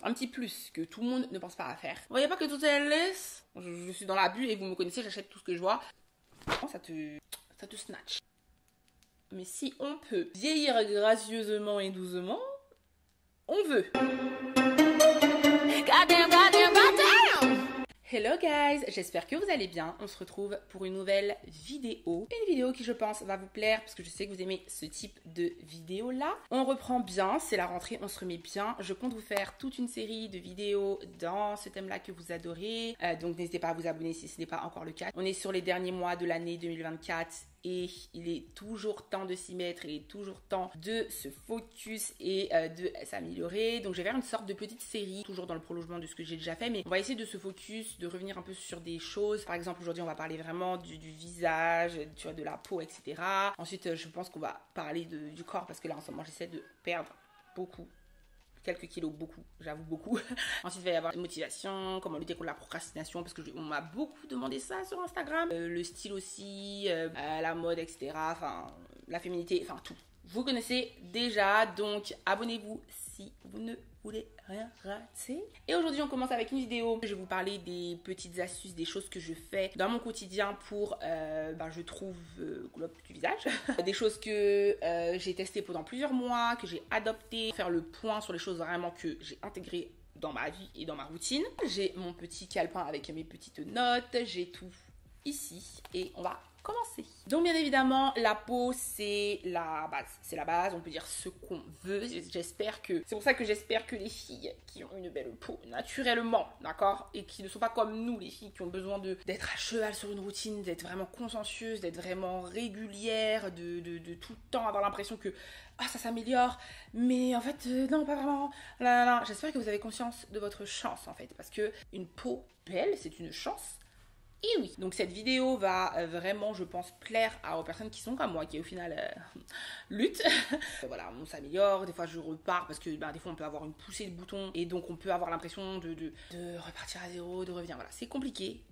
Un petit plus que tout le monde ne pense pas à faire. Vous voyez pas que tout est lisse? Je suis dans la bulle et vous me connaissez, j'achète tout ce que je vois. Ça te snatch. Mais si on peut vieillir gracieusement et doucement, on veut. Goddamn, goddamn, goddamn! Hello guys, j'espère que vous allez bien. On se retrouve pour une nouvelle vidéo. Une vidéo qui je pense va vous plaire parce que je sais que vous aimez ce type de vidéo là. On reprend bien, c'est la rentrée, on se remet bien. Je compte vous faire toute une série de vidéos dans ce thème là que vous adorez. Donc n'hésitez pas à vous abonner si ce n'est pas encore le cas. On est sur les derniers mois de l'année 2024. Et il est toujours temps de s'y mettre, il est toujours temps de se focus et de s'améliorer. Donc je vais faire une sorte de petite série, toujours dans le prolongement de ce que j'ai déjà fait, mais on va essayer de se focus, de revenir un peu sur des choses. Par exemple, aujourd'hui, on va parler vraiment du visage, tu vois, de la peau, etc. Ensuite, je pense qu'on va parler du corps, parce que là, en ce moment, j'essaie de perdre beaucoup. Quelques kilos, beaucoup, j'avoue beaucoup. Ensuite, il va y avoir une motivation, comment lutter contre la procrastination, parce que on m'a beaucoup demandé ça sur Instagram. Le style aussi, la mode, etc. Enfin, la féminité, enfin tout. Vous connaissez déjà, donc abonnez-vous si vous ne voulez rien rater. Et aujourd'hui, on commence avec une vidéo. Je vais vous parler des petites astuces, des choses que je fais dans mon quotidien pour, je trouve, globe du visage. Des choses que j'ai testées pendant plusieurs mois, que j'ai adoptées. Faire le point sur les choses vraiment que j'ai intégrées dans ma vie et dans ma routine. J'ai mon petit calepin avec mes petites notes. J'ai tout ici et on va commencer. Donc bien évidemment, la peau c'est la base. C'est la base, on peut dire ce qu'on veut. C'est pour ça que j'espère que les filles qui ont une belle peau naturellement, d'accord, et qui ne sont pas comme nous, les filles qui ont besoin d'être à cheval sur une routine, d'être vraiment consciencieuses, d'être vraiment régulières, de tout le temps avoir l'impression que ça s'améliore, mais en fait non, pas vraiment. Là. J'espère que vous avez conscience de votre chance en fait, parce que une peau belle, c'est une chance. Et oui, donc cette vidéo va vraiment, je pense, plaire aux personnes qui sont comme moi, qui au final luttent. Voilà, on s'améliore, des fois je repars parce que des fois on peut avoir une poussée de bouton et donc on peut avoir l'impression de repartir à zéro, de revenir. Voilà, c'est compliqué,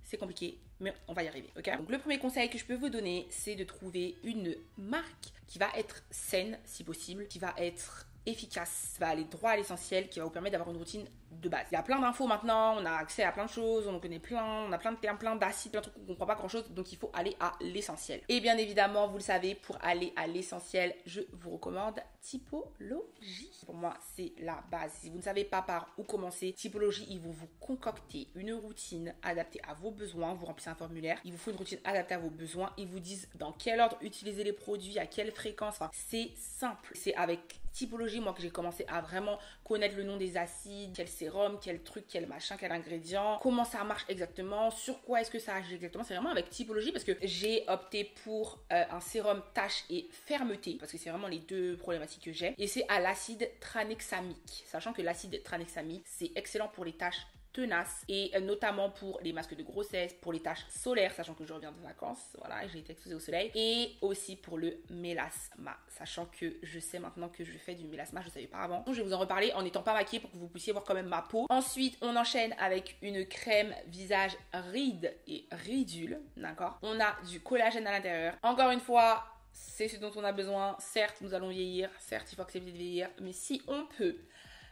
mais on va y arriver, ok? Donc le premier conseil que je peux vous donner, c'est de trouver une marque qui va être saine, si possible, qui va être efficace, va aller droit à l'essentiel, qui va vous permettre d'avoir une routine de base. Il y a plein d'infos maintenant, on a accès à plein de choses, on en connaît plein, on a plein de termes, plein d'acides, plein de trucs qu'on ne comprend pas grand chose, donc il faut aller à l'essentiel. Et bien évidemment, vous le savez, pour aller à l'essentiel, je vous recommande Typologie. Pour moi, c'est la base. Si vous ne savez pas par où commencer, Typologie, ils vont vous concocter une routine adaptée à vos besoins. Vous remplissez un formulaire, il vous faut une routine adaptée à vos besoins, ils vous disent dans quel ordre utiliser les produits, à quelle fréquence. Enfin, c'est simple. C'est avec Typologie, moi, que j'ai commencé à vraiment connaître le nom des acides, quel sérum, quel truc, quel machin, quel ingrédient, comment ça marche exactement, sur quoi est-ce que ça agit exactement. C'est vraiment avec Typologie parce que j'ai opté pour un sérum tache et fermeté, parce que c'est vraiment les deux problématiques que j'ai. Et c'est à l'acide tranexamique, sachant que l'acide tranexamique, c'est excellent pour les taches tenace et notamment pour les masques de grossesse, pour les taches solaires, sachant que je reviens de vacances, voilà, j'ai été exposée au soleil, et aussi pour le mélasma, sachant que je sais maintenant que je fais du mélasma, je ne savais pas avant. Donc je vais vous en reparler en n'étant pas maquillée pour que vous puissiez voir quand même ma peau. Ensuite, on enchaîne avec une crème visage ride et ridule, d'accord? On a du collagène à l'intérieur. Encore une fois, c'est ce dont on a besoin. Certes, nous allons vieillir, certes, il faut accepter de vieillir, mais si on peut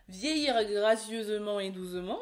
vieillir gracieusement et doucement,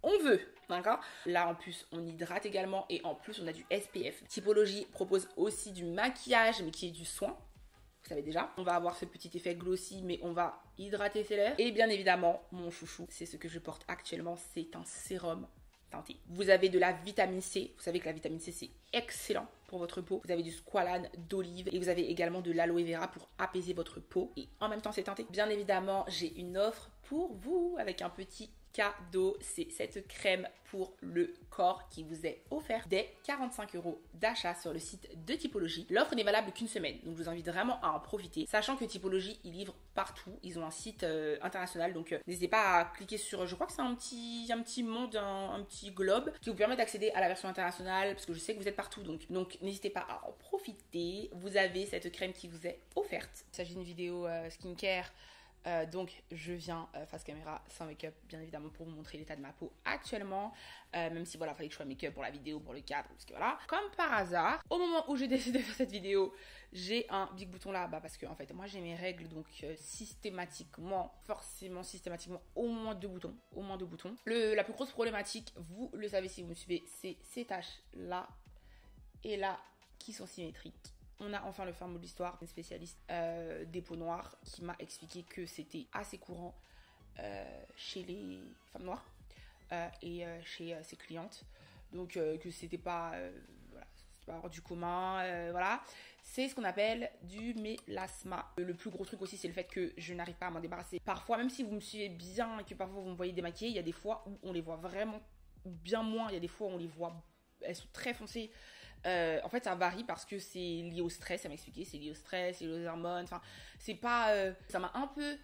on veut, d'accord? Là, en plus, on hydrate également et en plus, on a du SPF. Typologie propose aussi du maquillage, mais qui est du soin. Vous savez déjà. On va avoir ce petit effet glossy, mais on va hydrater ses lèvres. Et bien évidemment, mon chouchou, c'est ce que je porte actuellement, c'est un sérum teinté. Vous avez de la vitamine C. Vous savez que la vitamine C, c'est excellent pour votre peau. Vous avez du squalane d'olive et vous avez également de l'aloe vera pour apaiser votre peau. Et en même temps, c'est teinté. Bien évidemment, j'ai une offre pour vous avec un petit cadeau, c'est cette crème pour le corps qui vous est offerte dès 45 € d'achat sur le site de Typologie. L'offre n'est valable qu'une semaine, donc je vous invite vraiment à en profiter, sachant que Typologie, ils livrent partout, ils ont un site international, donc n'hésitez pas à cliquer sur, je crois que c'est un petit monde, un petit globe qui vous permet d'accéder à la version internationale, parce que je sais que vous êtes partout, donc n'hésitez pas à en profiter. Vous avez cette crème qui vous est offerte. Il s'agit d'une vidéo skincare Donc je viens face caméra sans make-up bien évidemment pour vous montrer l'état de ma peau actuellement, même si voilà, fallait que je sois make-up pour la vidéo, pour le cadre, parce que voilà. Comme par hasard, au moment où j'ai décidé de faire cette vidéo, j'ai un big bouton là, parce que en fait moi j'ai mes règles, donc systématiquement, forcément systématiquement, au moins deux boutons, La plus grosse problématique, vous le savez si vous me suivez, c'est ces taches là et là qui sont symétriques. On a enfin le fin mot de l'histoire, une spécialiste des peaux noires qui m'a expliqué que c'était assez courant chez les femmes noires et chez ses clientes. Donc que c'était pas, voilà, pas hors du commun, voilà. C'est ce qu'on appelle du mélasma. Le plus gros truc aussi, c'est le fait que je n'arrive pas à m'en débarrasser. Parfois, même si vous me suivez bien et que parfois vous me voyez démaquillée, il y a des fois où on les voit vraiment bien moins. Il y a des fois où on les voit, elles sont très foncées. En fait, ça varie parce que c'est lié au stress, ça m'a expliqué, c'est lié au stress, c'est lié aux hormones, enfin, c'est pas... ça m'a un peu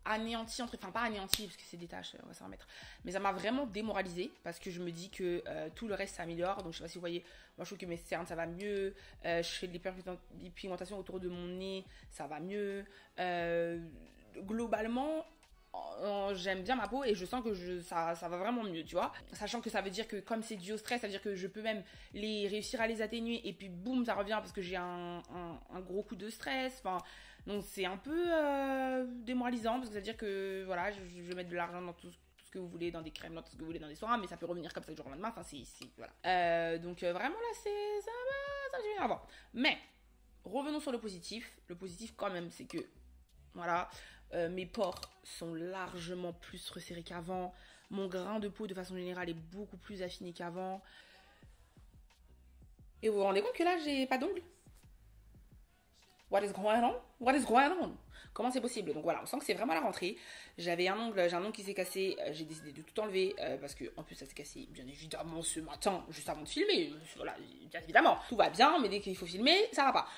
anéanti, enfin pas anéanti parce que c'est des tâches, on va s'en remettre, mais ça m'a vraiment démoralisée parce que je me dis que tout le reste s'améliore. Donc je sais pas si vous voyez, moi je trouve que mes cernes ça va mieux, je fais de l'hyperpigmentation autour de mon nez, ça va mieux, globalement j'aime bien ma peau et je sens que ça va vraiment mieux, tu vois. Sachant que ça veut dire que comme c'est dû au stress, ça veut dire que je peux même réussir à les atténuer et puis boum, ça revient parce que j'ai un gros coup de stress. Enfin, donc c'est un peu démoralisant parce que ça veut dire que voilà, je vais mettre de l'argent dans tout ce que vous voulez, dans des crèmes, dans tout ce que vous voulez, dans des soins, mais ça peut revenir comme ça du jour au lendemain. Enfin, voilà. Donc vraiment là, ça va bien avant. Mais revenons sur le positif. Le positif quand même, c'est que voilà, mes pores sont largement plus resserrés qu'avant. Mon grain de peau, de façon générale, est beaucoup plus affiné qu'avant. Et vous vous rendez compte que là, j'ai pas d'ongles? What is going on? What is going on? Comment c'est possible? Donc voilà, on sent que c'est vraiment la rentrée. J'ai un ongle qui s'est cassé. J'ai décidé de tout enlever parce que en plus ça s'est cassé bien évidemment ce matin, juste avant de filmer. Voilà, bien évidemment, tout va bien, mais dès qu'il faut filmer, ça va pas.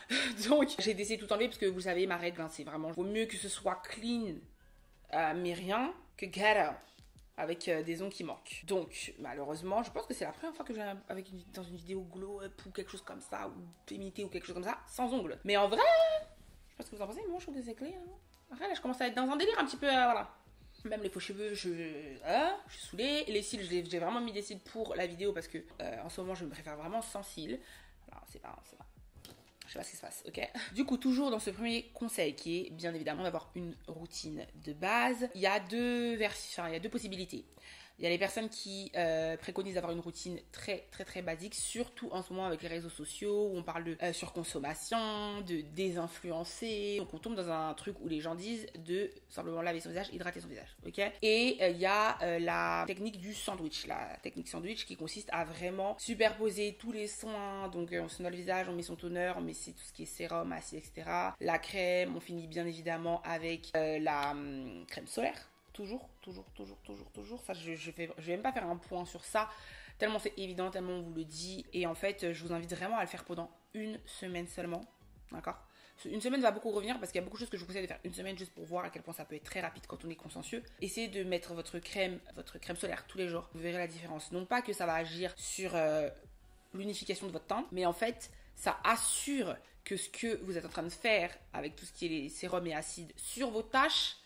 Donc j'ai décidé de tout enlever parce que vous savez, ma règle, hein, c'est vraiment, vaut mieux que ce soit clean, mais rien, que ghetto, avec des ongles qui manquent. Donc malheureusement, je pense que c'est la première fois que je viens dans une vidéo glow up ou quelque chose comme ça, ou féminité ou quelque chose comme ça, sans ongles. Mais en vrai, je sais pas ce que vous en pensez, mais moi je trouve que c'est clé. Hein. Après là, je commence à être dans un délire un petit peu, voilà. Même les faux cheveux, je suis saoulée. Et les cils, j'ai vraiment mis des cils pour la vidéo parce que en ce moment, je me préfère vraiment sans cils. Alors, c'est pas. Je sais pas ce qui se passe, ok? Du coup, toujours dans ce premier conseil qui est bien évidemment d'avoir une routine de base, il y a deux possibilités. Il y a les personnes qui préconisent d'avoir une routine très très très basique, surtout en ce moment avec les réseaux sociaux où on parle de surconsommation, de désinfluencer. Donc on tombe dans un truc où les gens disent de simplement laver son visage, hydrater son visage, ok? Et il y a la technique du sandwich, la technique sandwich qui consiste à vraiment superposer tous les soins. Donc on se noie le visage, on met son toner, on met tout ce qui est sérum, acide, etc. La crème, on finit bien évidemment avec la crème solaire. Toujours. Ça, je vais même pas faire un point sur ça, tellement c'est évident, tellement on vous le dit. Et en fait, je vous invite vraiment à le faire pendant une semaine seulement. D'accord? Une semaine va beaucoup revenir parce qu'il y a beaucoup de choses que je vous conseille de faire une semaine juste pour voir à quel point ça peut être très rapide quand on est consciencieux. Essayez de mettre votre crème solaire tous les jours. Vous verrez la différence. Non pas que ça va agir sur l'unification de votre teint, mais en fait, ça assure que ce que vous êtes en train de faire avec tout ce qui est les sérums et acides sur vos taches,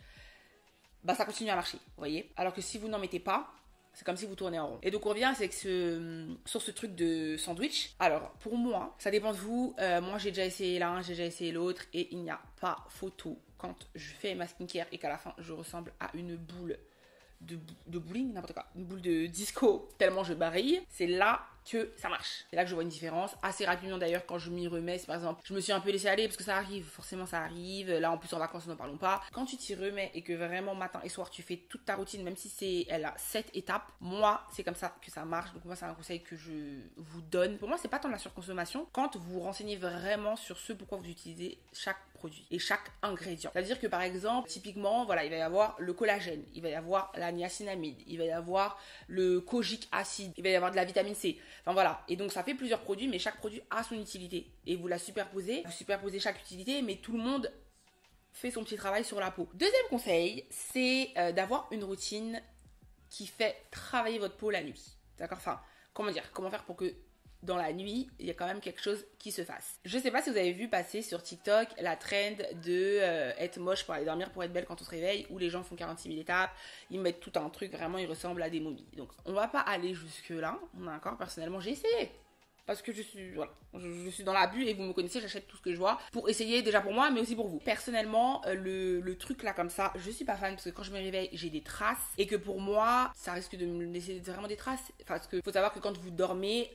bah ça continue à marcher, vous voyez. Alors que si vous n'en mettez pas, c'est comme si vous tournez en rond. Et donc on revient sur ce truc de sandwich. Alors pour moi, ça dépend de vous. Moi j'ai déjà essayé l'un, j'ai déjà essayé l'autre et il n'y a pas photo quand je fais ma skincare et qu'à la fin je ressemble à une boule de bowling, n'importe quoi, une boule de disco tellement je barille. C'est là que ça marche. C'est là que je vois une différence. Assez rapidement d'ailleurs quand je m'y remets, par exemple, je me suis un peu laissé aller parce que ça arrive, forcément ça arrive. Là en plus en vacances, n'en parlons pas. Quand tu t'y remets et que vraiment matin et soir tu fais toute ta routine, même si elle a 7 étapes, moi c'est comme ça que ça marche. Donc moi c'est un conseil que je vous donne. Pour moi c'est pas tant de la surconsommation quand vous vous renseignez vraiment sur ce pourquoi vous utilisez chaque produit et chaque ingrédient. C'est-à-dire que par exemple, typiquement, voilà, il va y avoir le collagène, il va y avoir la niacinamide, il va y avoir le kojic acide, il va y avoir de la vitamine C. Enfin voilà, et donc ça fait plusieurs produits, mais chaque produit a son utilité. Et vous superposez chaque utilité, mais tout le monde fait son petit travail sur la peau. Deuxième conseil, c'est d'avoir une routine qui fait travailler votre peau la nuit. D'accord? Enfin, comment faire pour que dans la nuit, il y a quand même quelque chose qui se fasse. Je sais pas si vous avez vu passer sur TikTok la trend de être moche pour aller dormir, pour être belle quand on se réveille, où les gens font 46 000 étapes, ils mettent tout un truc, vraiment ils ressemblent à des momies. Donc on va pas aller jusque là, on a encore, personnellement j'ai essayé. Parce que je suis, voilà, je suis dans l'abus et vous me connaissez, j'achète tout ce que je vois pour essayer déjà pour moi, mais aussi pour vous. Personnellement, le truc là comme ça, je suis pas fan parce que quand je me réveille, j'ai des traces et que pour moi, ça risque de me laisser vraiment des traces. Parce que faut savoir que quand vous dormez,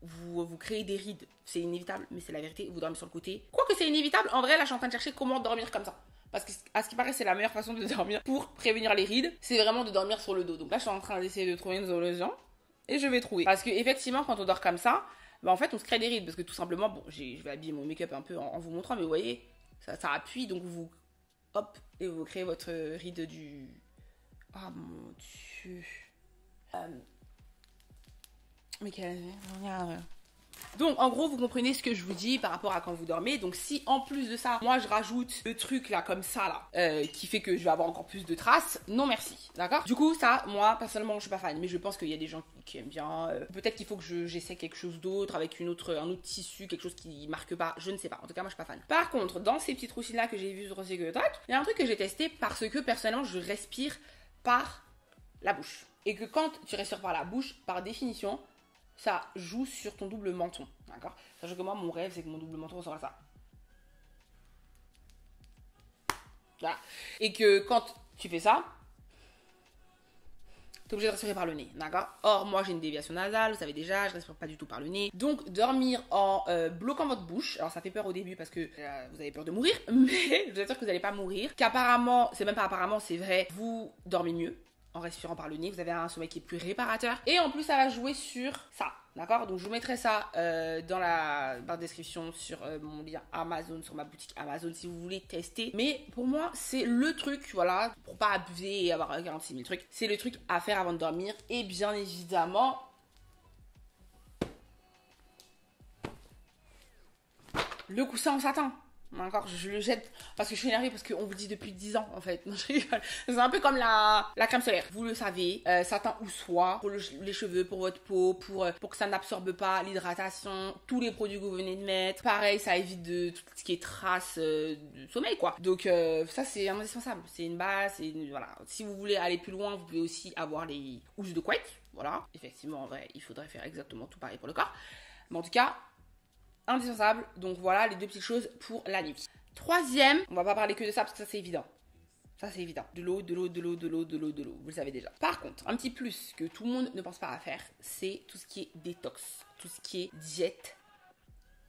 vous créez des rides. C'est inévitable, mais c'est la vérité, vous dormez sur le côté. Quoique c'est inévitable, en vrai là, je suis en train de chercher comment dormir comme ça. Parce que, à ce qui paraît, c'est la meilleure façon de dormir pour prévenir les rides, c'est vraiment de dormir sur le dos. Donc là, je suis en train d'essayer de trouver une solution. Et je vais trouver. Parce que effectivement, quand on dort comme ça, bah en fait, on se crée des rides. Parce que tout simplement, bon, je vais habiller mon make-up un peu en vous montrant, mais vous voyez, ça appuie, donc vous, hop, et vous créez votre ride du... Ah mon Dieu. Mais regarde. Donc en gros vous comprenez ce que je vous dis par rapport à quand vous dormez. Donc si en plus de ça moi je rajoute le truc là comme ça là qui fait que je vais avoir encore plus de traces, non merci, d'accord. Du coup ça moi personnellement je suis pas fan, mais je pense qu'il y a des gens qui aiment bien. Peut-être qu'il faut que j'essaie quelque chose d'autre avec un autre tissu, quelque chose qui marque pas, je ne sais pas. En tout cas moi je suis pas fan. Par contre dans ces petites routines là que j'ai vues sur TikTok, il y a un truc que j'ai testé parce que personnellement je respire par la bouche. Et que quand tu respires par la bouche, par définition, ça joue sur ton double menton, d'accord. Sachant que moi, mon rêve, c'est que mon double menton ressemble à ça. Voilà. Et que quand tu fais ça, t'es obligé de respirer par le nez, d'accord. Or, moi, j'ai une déviation nasale, vous savez déjà, je respire pas du tout par le nez. Donc, dormir en bloquant votre bouche, alors ça fait peur au début parce que vous avez peur de mourir, mais je vous assure que vous n'allez pas mourir. Qu'apparemment, c'est même pas apparemment, c'est vrai, vous dormez mieux en respirant par le nez, vous avez un sommeil qui est plus réparateur. Et en plus, ça va jouer sur ça, d'accord. Donc, je vous mettrai ça dans la barre de description sur mon lien Amazon, sur ma boutique Amazon, si vous voulez tester. Mais pour moi, c'est le truc, voilà, pour pas abuser et avoir 46 000 trucs, c'est le truc à faire avant de dormir. Et bien évidemment, le coussin en satin. D'accord, je le jette parce que je suis énervée parce qu'on vous le dit depuis 10 ans en fait. Non, je rigole. C'est un peu comme la crème solaire. Vous le savez, satin ou soie pour les cheveux, pour votre peau, pour que ça n'absorbe pas l'hydratation, tous les produits que vous venez de mettre. Pareil, ça évite de tout ce qui est traces de sommeil quoi. Donc ça c'est indispensable. C'est une base. Voilà. Si vous voulez aller plus loin, vous pouvez aussi avoir les housses de couette. Voilà. Effectivement, en vrai, il faudrait faire exactement tout pareil pour le corps. Mais en tout cas, indispensable. Donc voilà les deux petites choses pour la nuit. Troisième, on va pas parler que de ça parce que ça c'est évident. Ça c'est évident. De l'eau, de l'eau, de l'eau, de l'eau, de l'eau, de l'eau. Vous le savez déjà. Par contre, un petit plus que tout le monde ne pense pas à faire, c'est tout ce qui est détox, tout ce qui est diète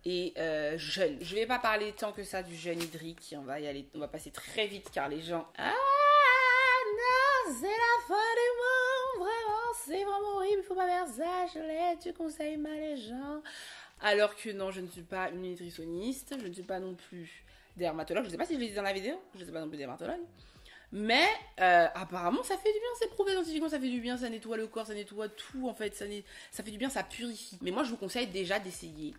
et jeûne. Je vais pas parler tant que ça du jeûne hydrique. On va y aller, on va passer très vite car les gens... Ah non, c'est la fin du monde, vraiment, c'est vraiment horrible, il faut pas faire ça, tu conseilles mal les gens. Alors que non, je ne suis pas une nutritionniste, je ne suis pas non plus dermatologue. Je ne sais pas si je l'ai dit dans la vidéo, je ne suis pas non plus dermatologue. Mais apparemment, ça fait du bien, c'est prouvé scientifiquement, ça fait du bien, ça nettoie le corps, ça nettoie tout en fait, ça fait du bien, ça purifie. Mais moi, je vous conseille déjà d'essayer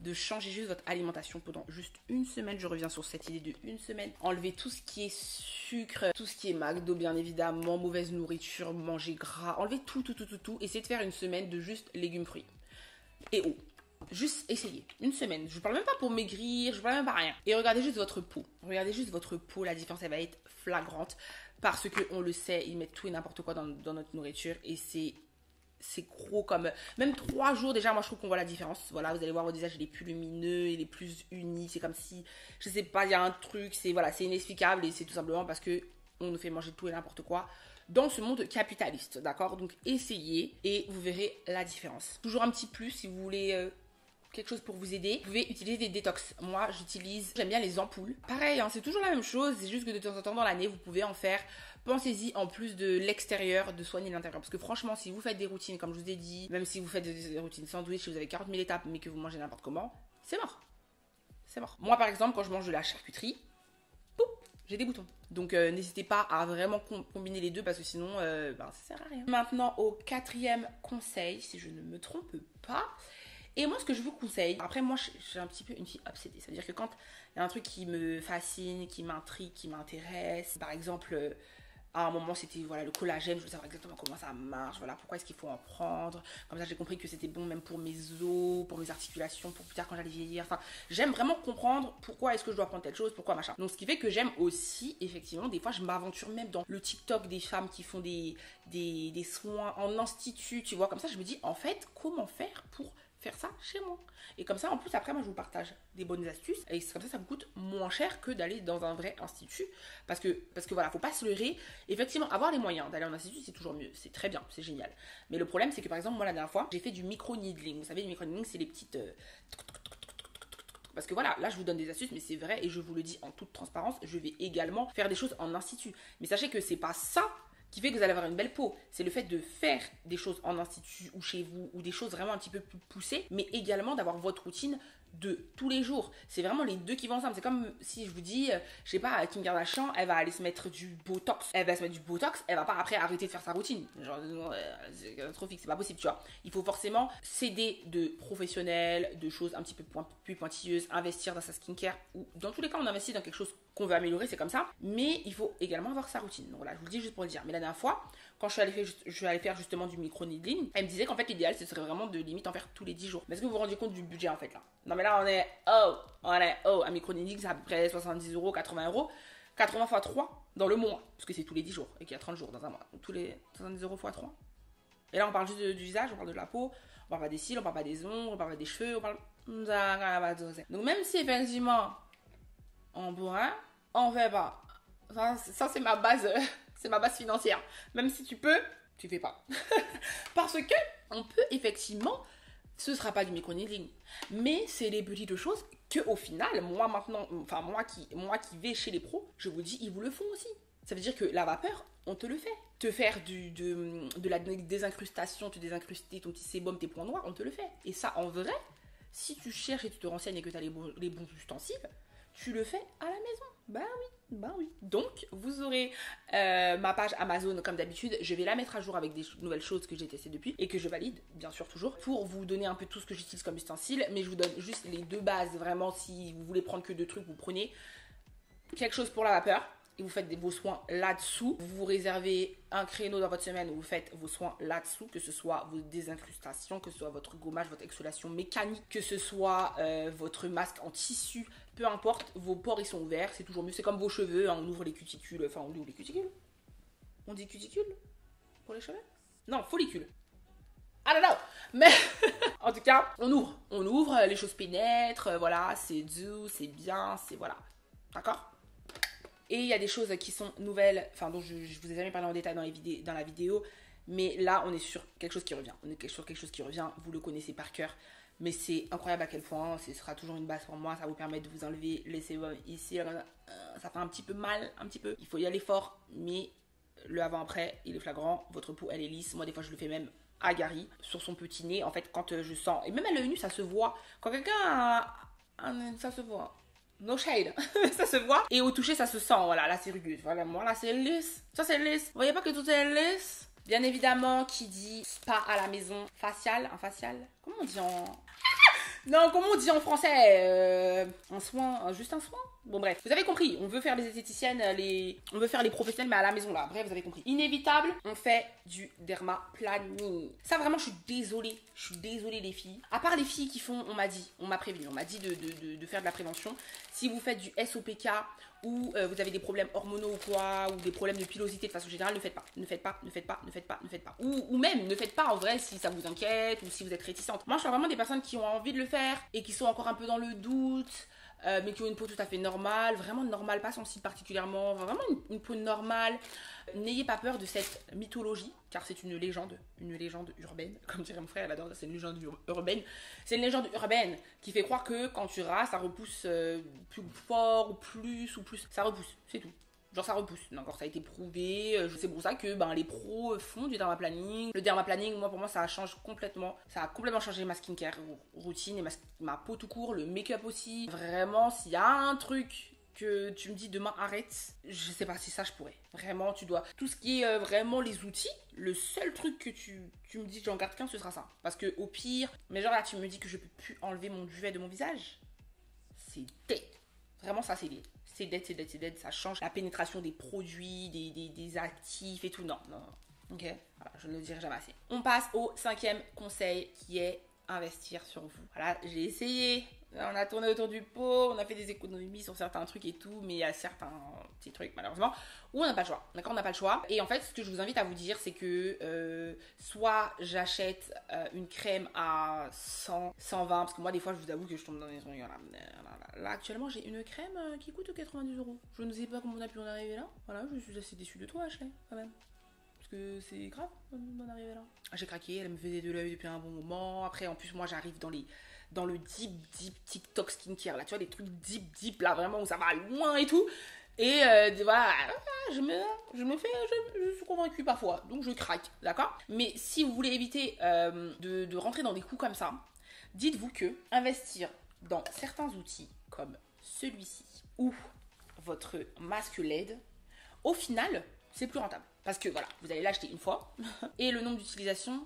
de changer juste votre alimentation pendant juste une semaine. Je reviens sur cette idée de une semaine. Enlever tout ce qui est sucre, tout ce qui est McDo bien évidemment, mauvaise nourriture, manger gras, enlever tout. Essayez de faire une semaine de juste légumes, fruits et eau. Juste essayez, une semaine. Je vous parle même pas pour maigrir, je vous parle même pas rien. Et regardez juste votre peau. Regardez juste votre peau, la différence elle va être flagrante. Parce que on le sait, ils mettent tout et n'importe quoi dans notre nourriture. Et c'est gros comme... Même 3 jours déjà, moi je trouve qu'on voit la différence. Voilà, vous allez voir votre visage, il est plus lumineux, il est plus uni. C'est comme si, je sais pas, il y a un truc, c'est inexplicable. Et c'est tout simplement parce que on nous fait manger tout et n'importe quoi dans ce monde capitaliste, d'accord. Donc essayez et vous verrez la différence. Toujours un petit plus si vous voulez... quelque chose pour vous aider, vous pouvez utiliser des détox. Moi, j'aime bien les ampoules. Pareil, hein, c'est toujours la même chose, c'est juste que de temps en temps dans l'année, vous pouvez en faire. Pensez-y en plus de l'extérieur, de soigner l'intérieur. Parce que franchement, si vous faites des routines, comme je vous ai dit, même si vous faites des routines sandwich, si vous avez 40 000 étapes, mais que vous mangez n'importe comment, c'est mort. C'est mort. Moi, par exemple, quand je mange de la charcuterie, poup, j'ai des boutons. Donc, n'hésitez pas à vraiment combiner les deux parce que sinon, ça sert à rien. Maintenant, au 4e conseil, si je ne me trompe pas. Et moi, ce que je vous conseille, après moi, je suis un petit peu une fille obsédée. C'est-à-dire que quand il y a un truc qui me fascine, qui m'intrigue, qui m'intéresse, par exemple, À un moment, c'était voilà, le collagène, je veux savoir exactement comment ça marche, voilà, pourquoi est-ce qu'il faut en prendre. Comme ça, j'ai compris que c'était bon même pour mes os, pour mes articulations, pour plus tard quand j'allais vieillir. Enfin, j'aime vraiment comprendre pourquoi est-ce que je dois prendre telle chose, pourquoi machin. Donc, ce qui fait que j'aime aussi, effectivement, des fois, je m'aventure même dans le TikTok des femmes qui font des soins en institut, tu vois. Comme ça, je me dis, en fait, comment faire pour faire ça chez moi. Et comme ça, en plus, après, moi, je vous partage des bonnes astuces. Et comme ça vous coûte moins cher que d'aller dans un vrai institut. Parce que voilà, faut pas se leurrer. Effectivement, avoir les moyens d'aller en institut, c'est toujours mieux. C'est très bien, c'est génial. Mais le problème, c'est que, par exemple, moi, la dernière fois, j'ai fait du micro-needling. Vous savez, le micro-needling, c'est les petites... Parce que voilà, là je vous donne des astuces, mais c'est vrai, et je vous le dis en toute transparence, je vais également faire des choses en institut. Mais sachez que c'est pas ça qui fait que vous allez avoir une belle peau. C'est le fait de faire des choses en institut ou chez vous, ou des choses vraiment un petit peu plus poussées, mais également d'avoir votre routine de tous les jours. C'est vraiment les deux qui vont ensemble. C'est comme si je vous dis, je sais pas, Kim Kardashian, elle va aller se mettre du Botox. Elle va se mettre du Botox, elle va pas après arrêter de faire sa routine. Genre, c'est catastrophique, c'est pas possible, tu vois. Il faut forcément s'aider de professionnels, de choses un petit peu plus pointilleuses, investir dans sa skincare, ou dans tous les cas, on investit dans quelque chose qu'on veut améliorer, c'est comme ça. Mais il faut également avoir sa routine. Donc voilà, je vous le dis juste pour le dire. Mais la dernière fois, quand je suis allée faire justement du micro-needling, elle me disait qu'en fait, l'idéal, ce serait vraiment de limite en faire tous les 10 jours. Mais est-ce que vous vous rendez compte du budget en fait là? Non mais là, un micro-needling, c'est à peu près 70 euros, 80 euros. 80 x 3 dans le mois, parce que c'est tous les 10 jours et qu'il y a 30 jours dans un mois. Donc tous les 70 euros x 3. Et là, on parle juste du visage, on parle de la peau, on parle pas des cils, on parle pas des ongles, on parle pas des cheveux, on parle. Donc même si effectivement, on pourrait, on fait pas. Ça c'est ma base, c'est ma base financière. Même si tu peux, tu fais pas. Parce que on peut effectivement, ce sera pas du micro-needling, mais c'est les petites choses que au final, moi maintenant, enfin moi qui vais chez les pros, je vous dis, ils vous le font aussi. Ça veut dire que la vapeur, on te le fait. Te faire de la désincrustation, te désincruster ton petit sébum, tes points noirs, on te le fait. Et ça, en vrai, si tu cherches et tu te renseignes et que tu as les bons ustensiles, tu le fais à la maison. Bah oui. Donc, vous aurez ma page Amazon comme d'habitude. Je vais la mettre à jour avec des nouvelles choses que j'ai testées depuis et que je valide, bien sûr, toujours, pour vous donner un peu tout ce que j'utilise comme ustensile. Mais je vous donne juste les deux bases, vraiment. Si vous voulez prendre que deux trucs, vous prenez quelque chose pour la vapeur et vous faites vos soins là-dessous. Vous vous réservez un créneau dans votre semaine où vous faites vos soins là-dessous, que ce soit vos désincrustations, que ce soit votre gommage, votre exfoliation mécanique, que ce soit votre masque en tissu, peu importe, vos pores ils sont ouverts, c'est toujours mieux. C'est comme vos cheveux, hein, on ouvre les cuticules, enfin on ouvre les cuticules. On dit cuticule pour les cheveux? Non, follicule. Ah non, non. Mais en tout cas, on ouvre, les choses pénètrent, voilà, c'est doux, c'est bien, c'est voilà. D'accord? Et il y a des choses qui sont nouvelles, enfin dont je vous ai jamais parlé en détail dans la vidéo, mais là on est sur quelque chose qui revient. On est sur quelque chose qui revient, vous le connaissez par cœur, mais c'est incroyable à quel point, ce sera toujours une base pour moi, ça vous permet de vous enlever les sébums ici, ça fait un petit peu mal, un petit peu. Il faut y aller fort, mais le avant-après, il est flagrant, votre peau elle est lisse, moi des fois je le fais même à Gary, sur son petit nez, en fait quand je sens, et même à l'œil nu ça se voit, quand quelqu'un ça se voit. No shade, ça se voit. Et au toucher, ça se sent. Voilà, là c'est rugueux. Voilà, moi là c'est lisse. Ça c'est lisse. Vous voyez pas que tout est lisse? Bien évidemment, qui dit spa à la maison, facial, un facial. Comment on dit en... Non, comment on dit en français? Un soin, juste un soin? Bon bref, vous avez compris, on veut faire les esthéticiennes, on veut faire les professionnels, mais à la maison là, bref, vous avez compris. Inévitable, on fait du dermaplaning. Ça vraiment, je suis désolée les filles. À part les filles qui font, on m'a prévenu, on m'a dit de faire de la prévention. Si vous faites du SOPK ou vous avez des problèmes hormonaux ou quoi, ou des problèmes de pilosité de façon générale, ne faites pas. Ne faites pas. Ou même, ne faites pas en vrai si ça vous inquiète ou si vous êtes réticente. Moi, je suis vraiment des personnes qui ont envie de le faire et qui sont encore un peu dans le doute. Mais qui ont une peau tout à fait normale, vraiment normale, pas sensible particulièrement, vraiment une peau normale. N'ayez pas peur de cette mythologie, car c'est une légende urbaine, comme dirait mon frère, elle adore ça, c'est une légende urbaine. C'est une légende urbaine qui fait croire que quand tu rases, ça repousse plus fort ou plus, ça repousse, c'est tout. Genre ça repousse. Encore ça a été prouvé. C'est pour ça que les pros font du dermaplaning. Le dermaplaning, moi pour moi ça change complètement. Ça a complètement changé ma skincare routine et ma peau tout court, le make-up aussi. Vraiment, s'il y a un truc que tu me dis demain arrête, je sais pas si ça je pourrais. Vraiment, tu dois. Tout ce qui est vraiment les outils, le seul truc que tu me dis j'en garde qu'un, ce sera ça. Parce que au pire, mais genre là tu me dis que je peux plus enlever mon duvet de mon visage. C'est dead. Vraiment ça c'est lié. c'est dead, ça change la pénétration des produits, des actifs et tout. Non. Ok, voilà, je ne le dirai jamais assez. On passe au 5e conseil qui est investir sur vous. Voilà, j'ai essayé. On a tourné autour du pot, on a fait des économies sur certains trucs et tout, mais il y a certains petits trucs malheureusement où on n'a pas le choix. D'accord, on n'a pas le choix. Et en fait, ce que je vous invite à vous dire, c'est que soit j'achète une crème à 100, 120, parce que moi des fois je vous avoue que je tombe dans les trucs. Là actuellement j'ai une crème qui coûte 90 €. Je ne sais pas comment on a pu en arriver là. Voilà, je suis assez déçue de toi, Ashley, quand même. Parce que c'est grave d'en arriver là. J'ai craqué, elle me faisait de l'œil depuis un bon moment. Après, en plus, moi, j'arrive dans le deep TikTok skincare, là, tu vois, des trucs deep, là, vraiment, où ça va loin et tout. Et voilà, je suis convaincue parfois, donc je craque, d'accord? Mais si vous voulez éviter de rentrer dans des coups comme ça, dites-vous que investir dans certains outils comme celui-ci ou votre masque LED, au final, c'est plus rentable. Parce que voilà, vous allez l'acheter une fois et le nombre d'utilisations,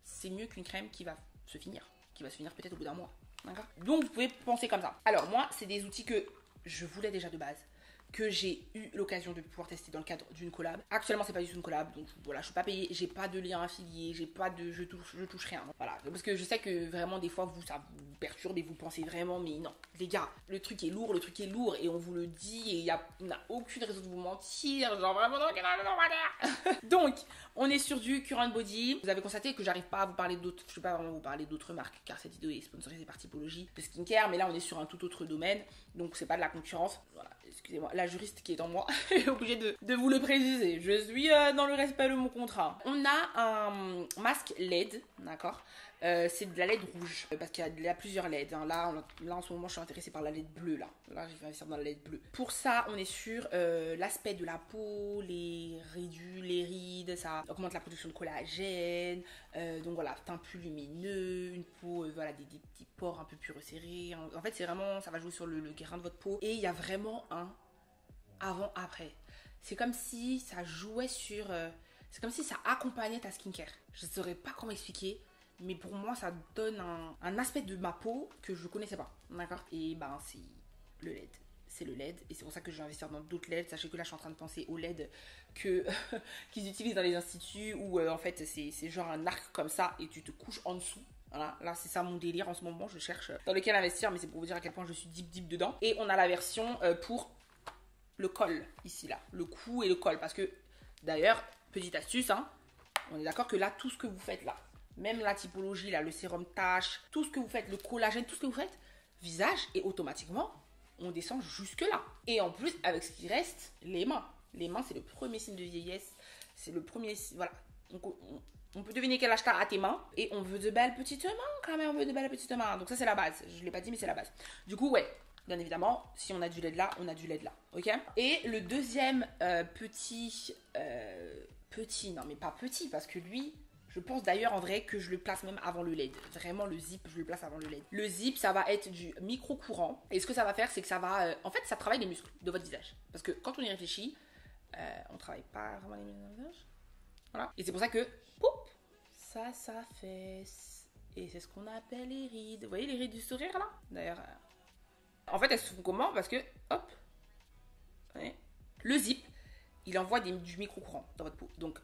c'est mieux qu'une crème qui va se finir peut-être au bout d'un mois. D'accord? Donc vous pouvez penser comme ça. Alors moi, c'est des outils que je voulais déjà de base, que j'ai eu l'occasion de pouvoir tester dans le cadre d'une collab. Actuellement, c'est pas du tout une collab, donc voilà, je suis pas payée, j'ai pas de lien affilié, j'ai pas de je touche rien. Voilà, parce que je sais que vraiment des fois ça vous perturbe et vous pensez vraiment, mais non, les gars, le truc est lourd et on vous le dit et on n'a aucune raison de vous mentir, genre vraiment donc donc, on est sur du Current Body. Vous avez constaté que j'arrive pas à vous parler d'autres, je peux pas vraiment vous parler d'autres marques car cette vidéo est sponsorisée par Typologie de skincare, mais là on est sur un tout autre domaine, donc c'est pas de la concurrence. Voilà, excusez-moi, la juriste qui est en moi est obligée de vous le préciser. Je suis dans le respect de mon contrat. On a un masque LED, d'accord? C'est de la LED rouge, parce qu'il y a plusieurs LED. Hein. Là, en ce moment, je suis intéressée par la LED bleue. Là, je vais investir dans la LED bleue. Pour ça, on est sur l'aspect de la peau, les rides, ça augmente la production de collagène. Donc voilà, teint plus lumineux, une peau, voilà, des petits pores un peu plus resserrés. En fait, c'est vraiment, ça va jouer sur le grain de votre peau. Et il y a vraiment un avant-après. C'est comme si ça jouait sur... c'est comme si ça accompagnait ta skincare. Je ne saurais pas comment expliquer. Mais pour moi, ça donne un aspect de ma peau que je ne connaissais pas. D'accord? Et ben, c'est le LED. C'est le LED. Et c'est pour ça que je vais investir dans d'autres LED. Sachez que là, je suis en train de penser aux LED qu'ils utilisent dans les instituts où, en fait, c'est genre un arc comme ça et tu te couches en dessous. Voilà, là, c'est ça mon délire en ce moment. Je cherche dans lequel investir, mais c'est pour vous dire à quel point je suis deep dedans. Et on a la version pour le col, ici, là. Le cou et le col. Parce que, d'ailleurs, petite astuce, hein, on est d'accord que là, tout ce que vous faites là, même la typologie, là, le sérum tache, tout ce que vous faites, le collagène, tout ce que vous faites, visage, et automatiquement, on descend jusque là. Et en plus, avec ce qui reste, les mains. Les mains, c'est le premier signe de vieillesse. C'est le premier signe, voilà. Donc, on peut deviner quel âge t'as à tes mains. Et on veut de belles petites mains, quand même, on veut de belles petites mains. Donc ça, c'est la base. Je ne l'ai pas dit, mais c'est la base. Du coup, ouais, bien évidemment, si on a du LED là, on a du LED là. Ok? Et le deuxième petit, non mais pas petit, parce que lui... Je pense d'ailleurs en vrai que je le place même avant le LED. Vraiment le zip, je le place avant le LED. Le zip, ça va être du micro-courant. Et ce que ça va faire, c'est que ça va... en fait, ça travaille les muscles de votre visage. Parce que quand on y réfléchit, on travaille pas vraiment les muscles de votre visage. Voilà. Et c'est pour ça que... Poup, ça s'affaisse. Et c'est ce qu'on appelle les rides. Vous voyez les rides du sourire là? D'ailleurs... En fait, elles se font comment? Parce que... Hop. Ouais. Le zip, il envoie du micro-courant dans votre peau. Donc...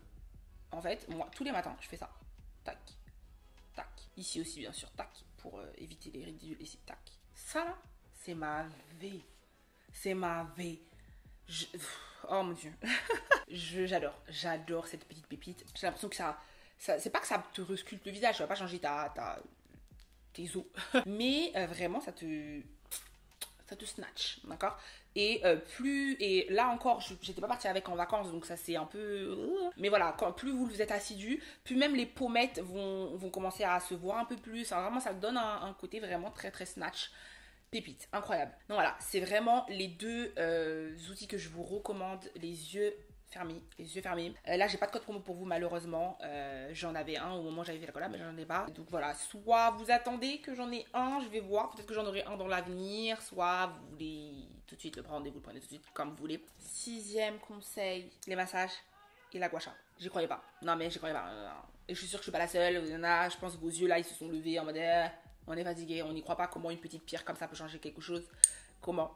En fait, moi, tous les matins, je fais ça. Tac, tac. Ici aussi, bien sûr, tac. Pour éviter les rides ici, tac. Ça, là, c'est ma vie. C'est ma vie. Oh mon Dieu. J'adore cette petite pépite. J'ai l'impression que ça c'est pas que ça te resculpte le visage. Ça va pas changer tes os. Mais vraiment, ça te snatch, d'accord? Et là encore, j'étais pas partie avec en vacances, donc ça c'est un peu... Mais voilà, plus vous êtes assidu, plus même les pommettes vont commencer à se voir un peu plus. Enfin, vraiment, ça donne un côté vraiment très très snatch. Pépite, incroyable. Donc voilà, c'est vraiment les deux outils que je vous recommande, les yeux fermés. Là, j'ai pas de code promo pour vous, malheureusement. J'en avais un au moment où j'avais fait la collab, mais j'en ai pas. Donc voilà, soit vous attendez que j'en ai un, je vais voir. Peut-être que j'en aurai un dans l'avenir. Soit vous voulez tout de suite le prendre et vous le prenez tout de suite, comme vous voulez. 6e conseil, les massages et la gua sha. J'y croyais pas. Non, mais j'y croyais pas. Et je suis sûre que je suis pas la seule. Il y en a, je pense que vos yeux là, ils se sont levés en mode... on est fatigué, on n'y croit pas comment une petite pierre comme ça peut changer quelque chose. comment.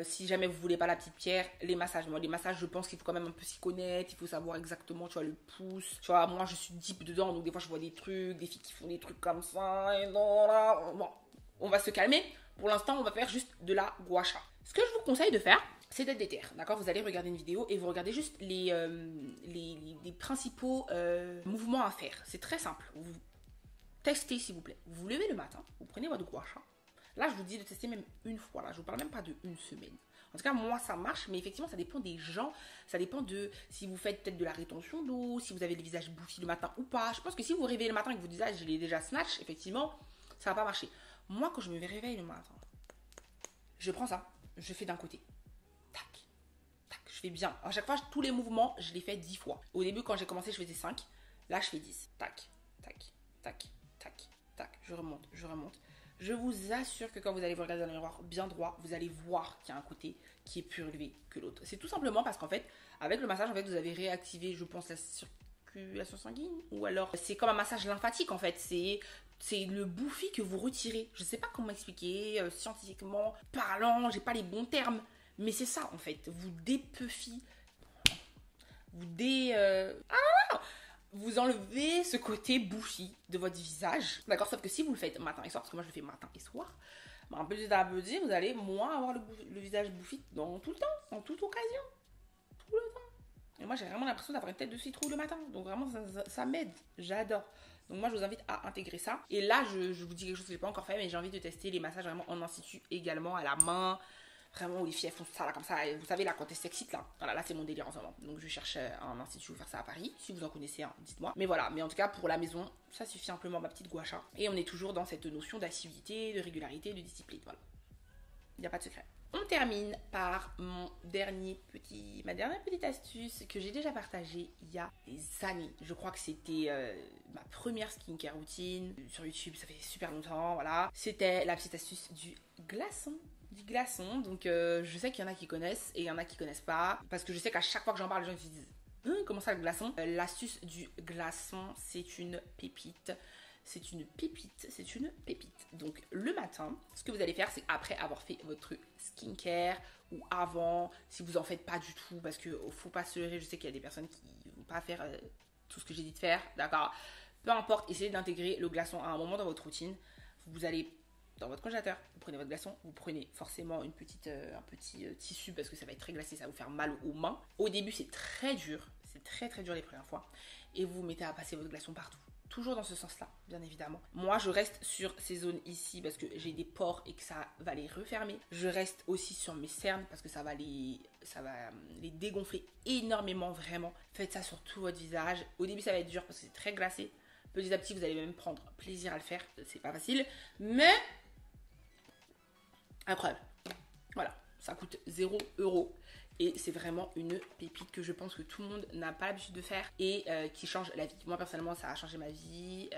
Si jamais vous voulez pas la petite pierre, les massages. Moi, les massages, je pense qu'il faut quand même un peu s'y connaître. Il faut savoir exactement, tu vois, le pouce. Tu vois, moi, je suis deep dedans. Donc, des fois, je vois des trucs, des filles qui font des trucs comme ça. Et non, là. Bon, on va se calmer. Pour l'instant, on va faire juste de la gua sha. Ce que je vous conseille de faire, c'est d'être déter, d'accord? Vous allez regarder une vidéo et vous regardez juste les principaux mouvements à faire. C'est très simple. Vous testez, s'il vous plaît. Vous vous levez le matin, vous prenez votre gua sha. Là, je vous dis de tester même une fois. Là, je vous parle même pas de une semaine. En tout cas, moi, ça marche, mais effectivement, ça dépend des gens. Ça dépend de si vous faites peut-être de la rétention d'eau, si vous avez le visage bouffi le matin ou pas. Je pense que si vous vous réveillez le matin et que votre visage, je l'ai déjà snatch, effectivement, ça va pas marcher. Moi, quand je me réveille le matin, je prends ça, je fais d'un côté. Tac, tac, je fais bien. À chaque fois, tous les mouvements, je les fais 10 fois. Au début, quand j'ai commencé, je faisais 5. Là, je fais 10. Tac, tac, tac, tac, tac. Je remonte, je remonte. Je vous assure que quand vous allez vous regarder dans le miroir bien droit, vous allez voir qu'il y a un côté qui est plus relevé que l'autre. C'est tout simplement parce qu'en fait, avec le massage, en fait, vous avez réactivé, je pense, la circulation sanguine. Ou alors, c'est comme un massage lymphatique, en fait. C'est le bouffi que vous retirez. Je ne sais pas comment expliquer, scientifiquement parlant, j'ai pas les bons termes. Mais c'est ça, en fait. Vous dépuffi. Vous enlevez ce côté bouffi de votre visage. D'accord? Sauf que si vous le faites matin et soir, parce que moi je le fais matin et soir, bah, petit à petit, vous allez moins avoir le visage bouffi dans tout le temps, en toute occasion. Tout le temps. Et moi j'ai vraiment l'impression d'avoir une tête de citrouille le matin. Donc vraiment ça m'aide. J'adore. Donc moi je vous invite à intégrer ça. Et là je vous dis quelque chose que je n'ai pas encore fait, mais j'ai envie de tester les massages vraiment en institut également, à la main. Vraiment où les filles elles font ça là comme ça, et vous savez là quand elles s'excitent là, voilà, là c'est mon délire en ce moment, donc je cherche un institut où faire ça à Paris. Si vous en connaissez un, dites-moi, mais voilà. Mais en tout cas pour la maison ça suffit amplement, ma petite gua sha, et on est toujours dans cette notion d'assiduité, de régularité, de discipline. Voilà, il n'y a pas de secret. On termine par ma dernière petite astuce que j'ai déjà partagée il y a des années. Je crois que c'était ma première skincare routine sur YouTube, ça fait super longtemps, voilà. C'était la petite astuce du glaçon. Donc je sais qu'il y en a qui connaissent et il y en a qui connaissent pas, parce que je sais qu'à chaque fois que j'en parle, les gens se disent comment ça le glaçon? L'astuce du glaçon, c'est une pépite. C'est une pépite. Donc le matin, ce que vous allez faire, c'est après avoir fait votre skincare, ou avant, si vous en faites pas du tout, parce que faut pas se leurrer, je sais qu'il y a des personnes qui vont pas faire tout ce que j'ai dit de faire, d'accord? Peu importe, essayez d'intégrer le glaçon à un moment dans votre routine. Vous allez dans votre congélateur, vous prenez votre glaçon, vous prenez forcément un petit tissu, parce que ça va être très glacé, ça va vous faire mal aux mains. Au début, c'est très dur les premières fois, et vous mettez à passer votre glaçon partout. Toujours dans ce sens-là, bien évidemment. Moi, je reste sur ces zones ici parce que j'ai des pores et que ça va les refermer. Je reste aussi sur mes cernes parce que ça va les dégonfler énormément, vraiment. Faites ça sur tout votre visage. Au début, ça va être dur parce que c'est très glacé. Petit à petit, vous allez même prendre plaisir à le faire. C'est pas facile, mais incroyable. Voilà, ça coûte 0 €. Et c'est vraiment une pépite que je pense que tout le monde n'a pas l'habitude de faire et qui change la vie. Moi, personnellement, ça a changé ma vie.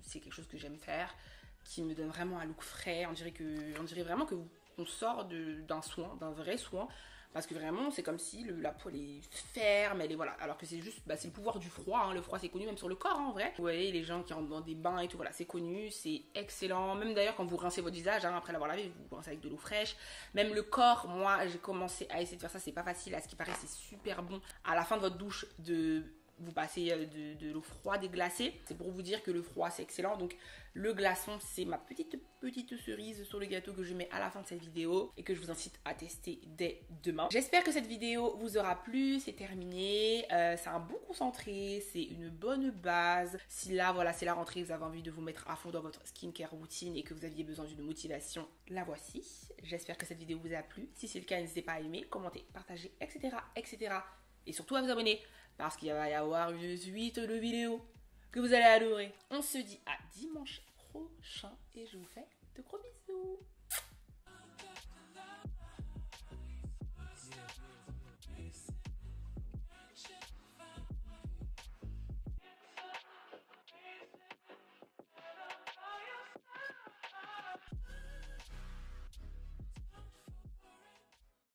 C'est quelque chose que j'aime faire, qui me donne vraiment un look frais. On dirait vraiment qu'on sort d'un soin, d'un vrai soin. Parce que vraiment, c'est comme si la peau est ferme, elle est voilà. Alors que c'est juste, c'est le pouvoir du froid. Hein. Le froid, c'est connu même sur le corps, en vrai. Vous voyez, les gens qui rentrent dans des bains et tout, voilà, c'est connu, c'est excellent. Même d'ailleurs, quand vous rincez votre visage, après l'avoir lavé, vous rincez avec de l'eau fraîche. Même le corps, moi, j'ai commencé à essayer de faire ça. C'est pas facile. À ce qui paraît, c'est super bon. À la fin de votre douche, vous passez de l'eau froide et glacée. C'est pour vous dire que le froid, c'est excellent. Donc, le glaçon, c'est ma petite cerise sur le gâteau que je mets à la fin de cette vidéo et que je vous incite à tester dès demain. J'espère que cette vidéo vous aura plu. C'est terminé. C'est un bon concentré. C'est une bonne base. Si là, voilà, c'est la rentrée, vous avez envie de vous mettre à fond dans votre skincare routine et que vous aviez besoin d'une motivation, la voici. J'espère que cette vidéo vous a plu. Si c'est le cas, n'hésitez pas à aimer, commenter, partager, etc. Et surtout à vous abonner, parce qu'il va y avoir une suite de vidéos que vous allez adorer. On se dit à dimanche prochain et je vous fais de gros bisous.